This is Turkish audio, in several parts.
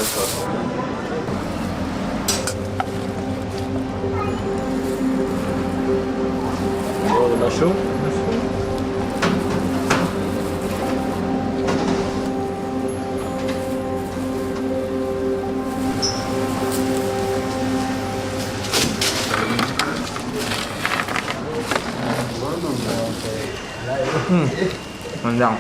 mantap. Oh, the mushroom. Mantap.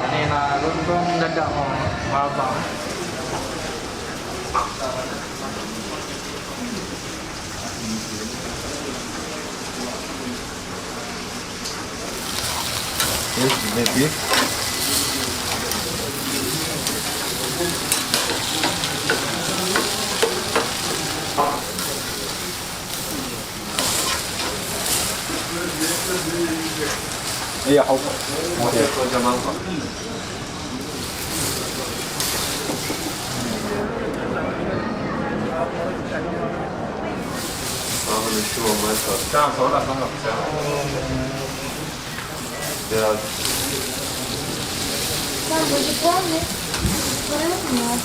Ini lah lontong dadak mahal banget. Yes, maybe. Iya, hop. Oke, kerja mantap. Ah, ini cuma mantap. Jangan salah sangat. Ya. Tá, vou de come. Não.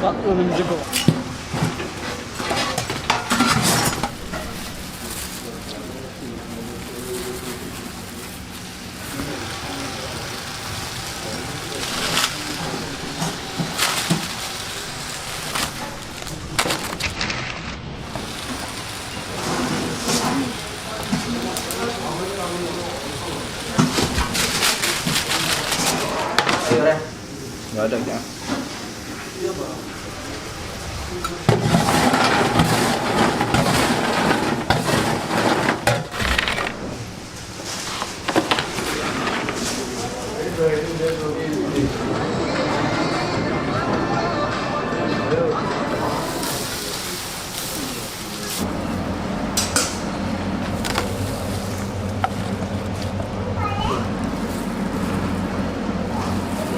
Önümüzü bu. Nggak ada ya.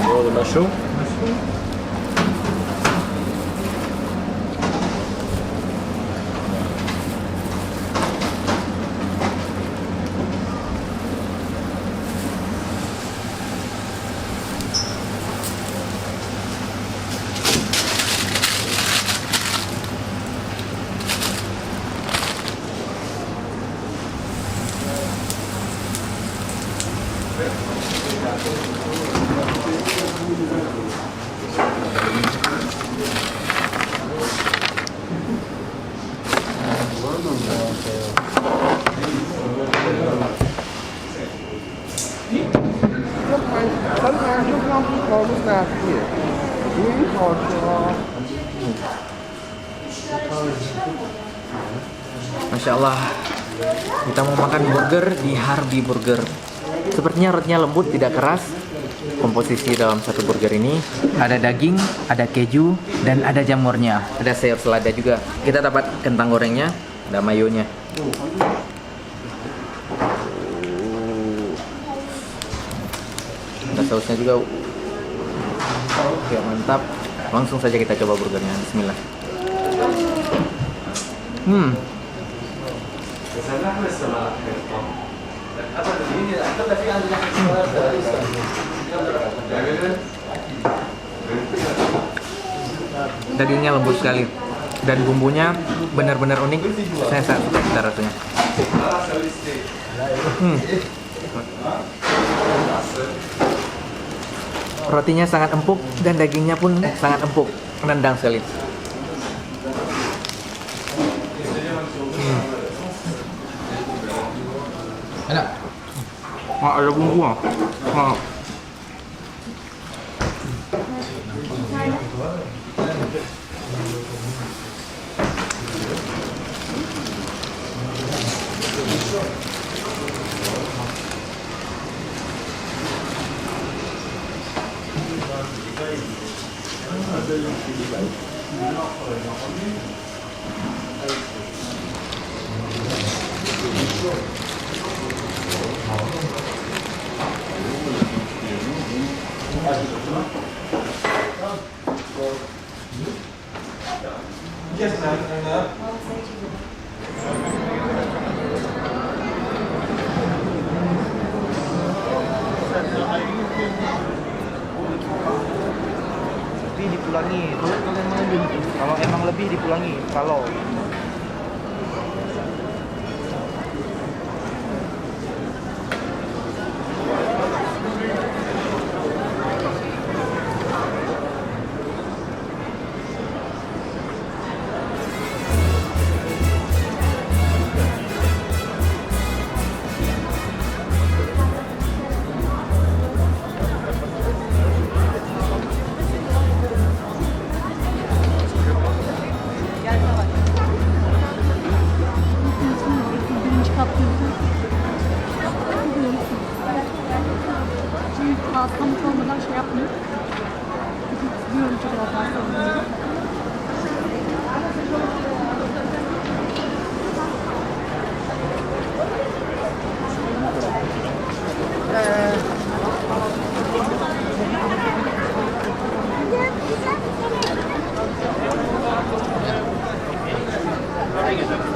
Oh, the mushroom. Sometimes you come to call us not here. We call Masya Allah, kita mau makan burger di Harbi Burger. Sepertinya rotnya lembut, tidak keras. Komposisi dalam satu burger ini ada daging, ada keju, dan ada jamurnya. Ada sayur selada juga. Kita dapat kentang gorengnya, ada mayonya. Ada sausnya juga. Oke, mantap. Langsung saja kita coba burgernya. Bismillah. Dagingnya lembut sekali dan bumbunya benar-benar unik. Saya sangat suka cita rasanya. Rotinya sangat empuk dan dagingnya pun sangat empuk, nendang sekali. Enak. ada bumbu ah. Tapi dipulangi. Kalau emang lebih dipulangi. Kalau Birinci kattaydı. Şimdi hastalık olmadan şey yapmıyor. Diyorum çok kadar hastalık. Thank you.